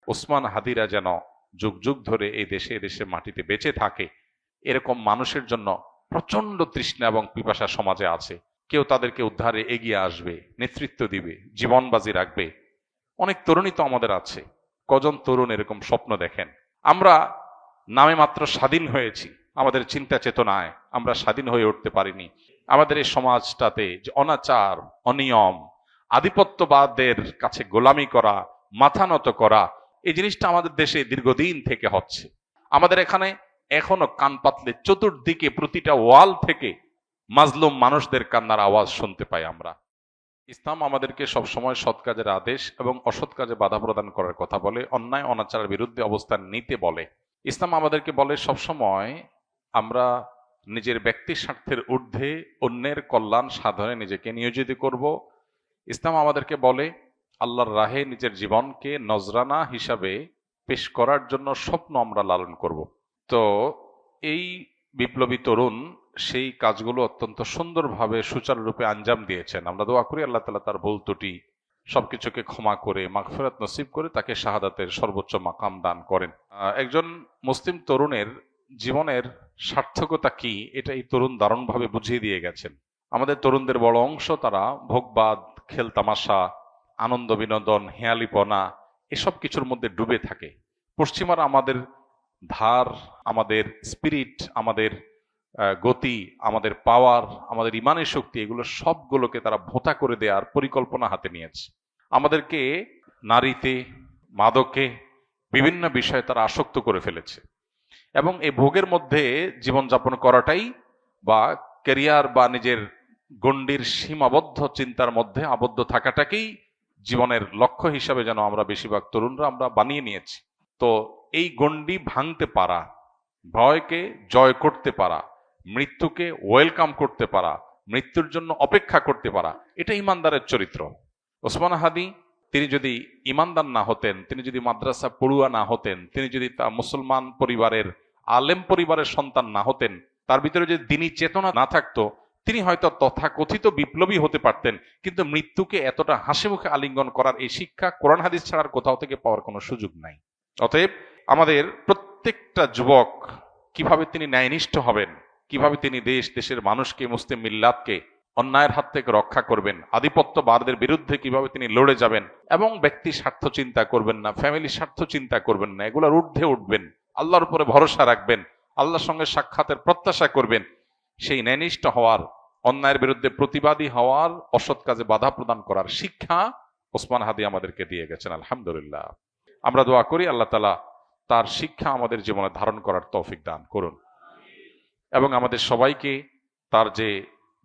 ওসমান হাদিরা যেন যুগ যুগ ধরে এই দেশে এদেশে মাটিতে বেঁচে থাকে, এরকম মানুষের জন্য প্রচন্ড তৃষ্ণা এবং পিপাসা সমাজে আছে। কেউ তাদেরকে উদ্ধারে এগিয়ে আসবে, নেতৃত্ব দিবে, জীবন বাজি রাখবে। অনেক তরুণী তো আমাদের আছে। কজন তরুণ এরকম স্বপ্ন দেখেন? আমরা নামে মাত্র স্বাধীন হয়েছি, আমাদের চিন্তা চেতনায় আমরা স্বাধীন হয়ে উঠতে পারিনি। আমাদের এই সমাজটাতে যে অনাচার, অনিয়ম, আধিপত্যবাদের কাছে গোলামি করা, মাথা নত করা, এই জিনিসটা আমাদের দেশে দীর্ঘদিন থেকে হচ্ছে। আমাদের এখানে এখনো কান পাতলে চতুর্দিকে প্রতিটা ওয়াল থেকে মাজলুম মানুষদের কান্নার আওয়াজ শুনতে পাই আমরা। ইসলাম আমাদেরকে সবসময় সৎ কাজের আদেশ এবং অসৎ কাজে বাধা প্রদান করার কথা বলে, অন্যায় অনাচারের বিরুদ্ধে অবস্থান নিতে বলে। ইসলাম আমাদেরকে বলে সবসময় আমরা নিজের ব্যক্তি স্বার্থের ঊর্ধ্বে অন্যের কল্যাণ সাধনে নিজেকে নিয়োজিত করব। ইসলাম আমাদেরকে বলে আল্লাহর রাহে নিজের জীবনকে নজরানা হিসাবে পেশ করার জন্য স্বপ্ন আমরা লালন করব। তো এই বিপ্লবী তরুণ সেই কাজগুলো অত্যন্ত সুন্দরভাবে সুচারুরূপে আঞ্জাম দিয়েছেন। আমরা দোয়া করি আল্লাহ তাআলা তার ভুল ত্রুটি সবকিছুকে ক্ষমা করে মাগফিরাত নসিব করে তাকে শাহাদাতের সর্বোচ্চ মাকাম দান করেন। একজন মুসলিম তরুণের জীবনের সার্থকতা কি, এটা এই তরুণ দারুণভাবে বুঝিয়ে দিয়ে গেছেন। আমাদের তরুণদের বড় অংশ তারা ভোগবাদ, খেল তামাশা, আনন্দ বিনোদন, হেয়ালিপনা এসব কিছুর মধ্যে ডুবে থাকে। পশ্চিমারা আমাদের ধার, আমাদের স্পিরিট, আমাদের গতি, আমাদের পাওয়ার, আমাদের ইমানের শক্তি, এগুলো সবগুলোকে তারা ভোঁতা করে দেওয়ার পরিকল্পনা হাতে নিয়েছে। আমাদেরকে নারীতে, মাদকে, বিভিন্ন বিষয়ে তারা আসক্ত করে ফেলেছে এবং এই ভোগের মধ্যে জীবনযাপন করাটাই বা ক্যারিয়ার বা নিজের গণ্ডির সীমাবদ্ধ চিন্তার মধ্যে আবদ্ধ থাকাটাকেই জীবনের লক্ষ্য হিসাবে যেন আমরা বেশিরভাগ তরুণরা আমরা বানিয়ে নিয়েছি। তো এই গণ্ডি ভাঙতে পারা, ভয়কে জয় করতে পারা, মৃত্যুকে ওয়েলকাম করতে পারা, মৃত্যুর জন্য অপেক্ষা করতে পারা, এটা ইমানদারের চরিত্র। ওসমান হাদি তিনি যদি ইমানদার না হতেন, তিনি যদি মাদ্রাসা পড়ুয়া না হতেন, তিনি যদি তা মুসলমান পরিবারের আলেম পরিবারের সন্তান না হতেন, তার ভিতরে যদি দ্বীনি চেতনা না থাকতো, তিনি হয়তো তথাকথিত বিপ্লবী হতে পারতেন, কিন্তু মৃত্যুকে এতটা হাসি মুখে আলিঙ্গন করার এই শিক্ষা কোরআন হাদিস ছাড়ার কোথাও থেকে পাওয়ার কোনো সুযোগ নাই। অতএব আমাদের প্রত্যেকটা যুবক কিভাবে তিনি ন্যায়নিষ্ঠ হবেন, কিভাবে তিনি দেশের মানুষকে, মুসলিম মিল্লাতকে অন্যায়ের হাত থেকে রক্ষা করবেন, আধিপত্যবাদের বিরুদ্ধে কিভাবে তিনি লড়ে যাবেন এবং ব্যক্তি স্বার্থ চিন্তা করবেন না, ফ্যামিলি স্বার্থ চিন্তা করবেন না, এগুলোর ঊর্ধ্বে উঠবেন, আল্লাহর উপরে ভরসা রাখবেন, আল্লাহর সঙ্গে সাক্ষাতের প্রত্যাশা করবেন, সেই ন্যায়নিষ্ঠ হওয়ার, অন্যায়ের বিরুদ্ধে প্রতিবাদী হওয়ার, অসৎ কাজে বাধা প্রদান করার শিক্ষা ওসমান হাদি আমাদেরকে দিয়ে গেছেন। আলহামদুলিল্লাহ, আমরা দোয়া করি আল্লাহ তাআলা তার শিক্ষা আমাদের জীবনে ধারণ করার তৌফিক দান করুন এবং আমাদের সবাইকে তার যে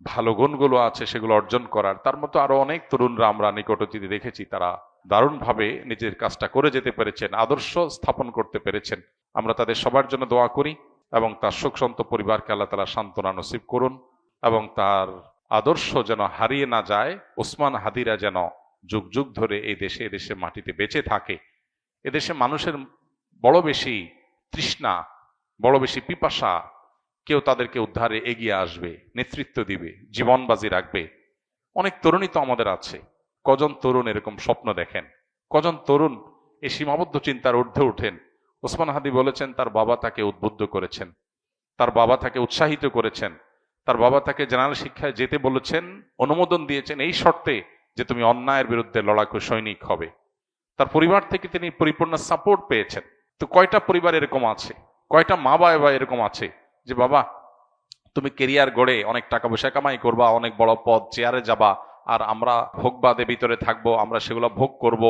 ভালো গুণগুলো আছে সেগুলো অর্জন করার। তার মতো আরো অনেক তরুণরা আমরা নিকট অতীতে দেখেছি, তারা দারুণভাবে নিজের কাজটা করে যেতে পেরেছেন, আদর্শ স্থাপন করতে পেরেছেন। আমরা তাদের সবার জন্য দোয়া করি এবং তার শোকসন্ত পরিবারকে আল্লাহ তাআলা সান্ত্বনা নসিব করুন এবং তার আদর্শ যেন হারিয়ে না যায়। ওসমান হাদিরা যেন যুগ যুগ ধরে এই দেশে এদেশে মাটিতে বেঁচে থাকে। এদেশে মানুষের বড় বেশি তৃষ্ণা, বড় বেশি পিপাসা। কেউ তাদেরকে উদ্ধারে এগিয়ে আসবে, নেতৃত্ব দিবে, জীবন বাজি রাখবে। অনেক তরুণী তো আমাদের আছে। কজন তরুণ এরকম স্বপ্ন দেখেন? কজন তরুণ এই সীমাবদ্ধ চিন্তার ঊর্ধ্বে উঠেন? ওসমান হাদি বলেছেন তার বাবা তাকে উদ্বুদ্ধ করেছেন, তার বাবা তাকে উৎসাহিত করেছেন, তার বাবা তাকে জেনারেল শিক্ষায় যেতে বলেছেন, অনুমোদন দিয়েছেন এই শর্তে যে তুমি অন্যায়ের বিরুদ্ধে লড়াকু সৈনিক হবে। তার পরিবার থেকে তিনি পরিপূর্ণ সাপোর্ট পেয়েছেন। তো কয়টা পরিবার এরকম আছে, কয়টা মা বাবা এরকম আছে যে বাবা তুমি কেরিয়ার গড়ে অনেক টাকা পয়সা কামাই করবা, অনেক বড় পদ চেয়ারে যাবা, আর আমরা ভোগবাদে ভিতরে থাকবো, আমরা সেগুলো ভোগ করব,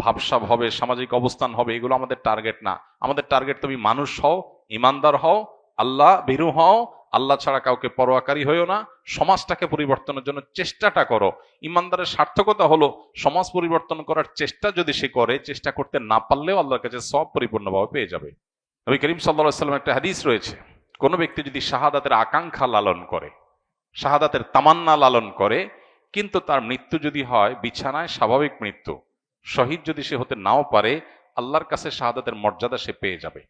ভাবসাব হবে, সামাজিক অবস্থান হবে, এগুলো আমাদের টার্গেট না। আমাদের টার্গেট তুমি মানুষ হও, ইমানদার হও, আল্লাহ ভীরু হও, আল্লাহ ছাড়া কাউকে পরোয়াকারী হইও না, সমাজটাকে পরিবর্তনের জন্য চেষ্টাটা করো। ইমানদারের সার্থকতা হলো সমাজ পরিবর্তন করার চেষ্টা যদি সে করে, চেষ্টা করতে না পারলেও আল্লাহর কাছে সব পরিপূর্ণভাবে পেয়ে যাবে। নবী করিম সাল্লাল্লাহু আলাইহি ওয়াসাল্লামের একটা হাদিস রয়েছে, কোন ব্যক্তি যদি শাহাদাতের আকাঙ্ক্ষা লালন করে, শাহাদাতের তামান্না লালন করে, কিন্তু তার মৃত্যু যদি হয় বিছানায় স্বাভাবিক মৃত্যু, শহীদ যদি সে হতে নাও পারে, আল্লাহর কাছে শাহাদাতের মর্যাদা সে পেয়ে যাবে।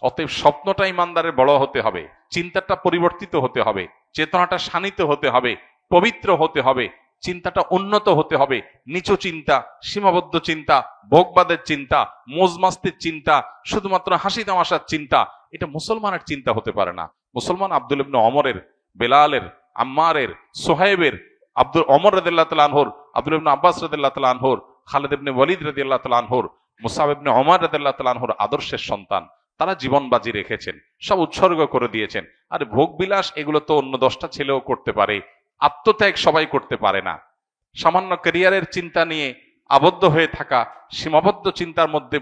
অতএব স্বপ্নটা ইমানদারের বড় হতে হবে, চিন্তাটা পরিবর্তিত হতে হবে, চেতনাটা শানিত হতে হবে, পবিত্র হতে হবে, চিন্তাটা উন্নত হতে হবে। নিচু চিন্তা, সীমাবদ্ধ চিন্তা, ভোগবাদের চিন্তা, মোজমাস্তির চিন্তা, শুধুমাত্র হাসি তামাশার চিন্তা, এটা মুসলমানের চিন্তা হতে পারে না। মুসলমান আব্দুল ইবনে ওমরের, বেলালের, আম্মারের, সোহাইবের, ওমর রাদিয়াল্লাহু তাআলা আনহুর, আব্দুল ইবনে আব্বাস রাদিয়াল্লাহু তাআলা আনহুর, খালিদ ইবনে ওয়ালিদ রাদিয়াল্লাহু তাআলা আনহুর, মুসআব ইবনে ওমর রাদিয়াল্লাহু তাআলা আনহুর আদর্শের সন্তান। তারা জীবন বাজি রেখেছেন, সব উৎসর্গ করে দিয়েছেন। আর ভোগ বিলাস এগুলো তো অন্য 10টা ছেলেও করতে পারে, আত্মত্যাগ সবাই করতে পারে না। সামান্য ক্যারিয়ারের চিন্তা নিয়ে আবদ্ধ হয়ে থাকা, সীমাবদ্ধ চিন্তার মধ্যে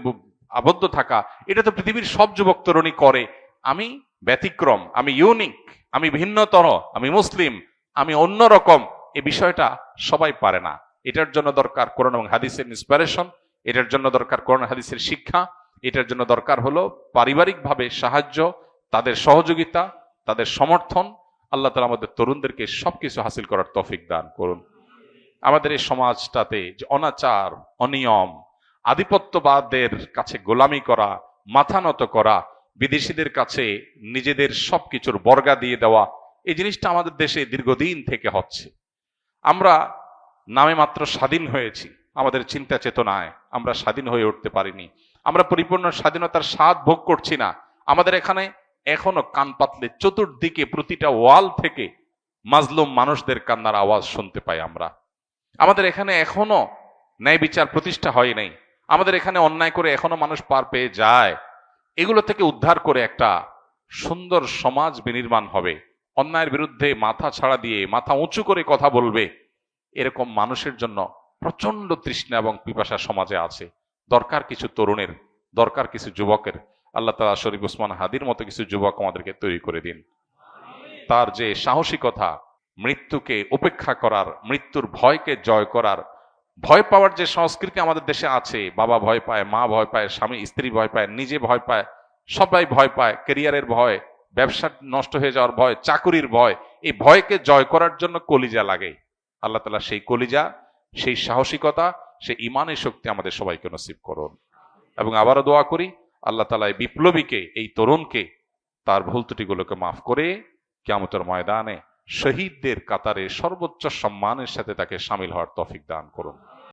আবদ্ধ থাকা, এটা তো পৃথিবীর সব যুবক তরুণী করে। আমি ব্যতিক্রম, আমি ইউনিক, আমি ভিন্নতর, আমি মুসলিম, আমি অন্যরকম, এই বিষয়টা সবাই পারে না। এটার জন্য দরকার কোরআন এবং হাদিসের ইন্সপিরেশন, এটার জন্য দরকার কোরআন হাদিসের শিক্ষা, এটার জন্য দরকার হলো পারিবারিকভাবে সাহায্য, তাদের সহযোগিতা, তাদের সমর্থন। আল্লাহ তাআলা আমাদের তরুণদেরকে সবকিছু হাসিল করার তৌফিক দান করুন। আমাদের এই সমাজটাতে যে অনাচার, অনিয়ম, আধিপত্যবাদের কাছে গোলামি করা, মাথা নত করা, বিদেশিদের কাছে নিজেদের সবকিছুর বর্গা দিয়ে দেওয়া, এই জিনিসটা আমাদের দেশে দীর্ঘদিন থেকে হচ্ছে। আমরা নামে মাত্র স্বাধীন হয়েছি, আমাদের চিন্তা চেতনায় আমরা স্বাধীন হয়ে উঠতে পারিনি। আমরা পরিপূর্ণ স্বাধীনতার স্বাদ ভোগ করছি না। আমাদের এখানে এখনো কান পাতলে চতুর্দিকে প্রতিটা ওয়াল থেকে মাজলুম মানুষদের কান্নার আওয়াজ শুনতে পাই আমরা। আমাদের এখানে এখনো ন্যায় বিচার প্রতিষ্ঠা হয় নাই। আমাদের এখানে অন্যায় করে এখনো মানুষ পার পেয়ে যায়। এগুলো থেকে উদ্ধার করে একটা সুন্দর সমাজ বিনির্মাণ হবে, অন্যায়ের বিরুদ্ধে মাথা ছাড়া দিয়ে মাথা উঁচু করে কথা বলবে, এরকম মানুষের জন্য প্রচন্ড তৃষ্ণা এবং পিপাসা সমাজে আছে। দরকার কিছু তরুণের, দরকার কিছু যুবকের। আল্লাহ তাআলা শরীফ ওসমান হাদির মতো কিছু যুবক আমাদেরকে তৈরি করে দিন। তার যে সাহসিকতা, মৃত্যুকে উপেক্ষা করার, মৃত্যুর ভয়কে জয় করার, ভয় পাওয়ার যে সংস্কৃতি আমাদের দেশে আছে, বাবা ভয় পায়, মা ভয় পায়, স্বামী স্ত্রী ভয় পায়, নিজে ভয় পায়, সবাই ভয় পায়, ক্যারিয়ারের ভয়, ব্যবসা নষ্ট হয়ে যাওয়ার ভয়, চাকুরির ভয়, এই ভয়কে জয় করার জন্য কলিজা লাগে। আল্লাহ তাআলা সেই কলিজা, সেই সাহসিকতা, সেই ইমানের শক্তি আমাদের সবাইকে নসিব করুন। এবং আবারও দোয়া করি আল্লাহ তাআলা এই বিপ্লবীকে, এই তরুণকে তার ভুল ত্রুটিগুলোকে মাফ করে কিয়ামতের ময়দানে শহীদদের কাতারে সর্বোচ্চ সম্মানের সাথে তাকে শামিল হওয়ার তৌফিক দান করুন।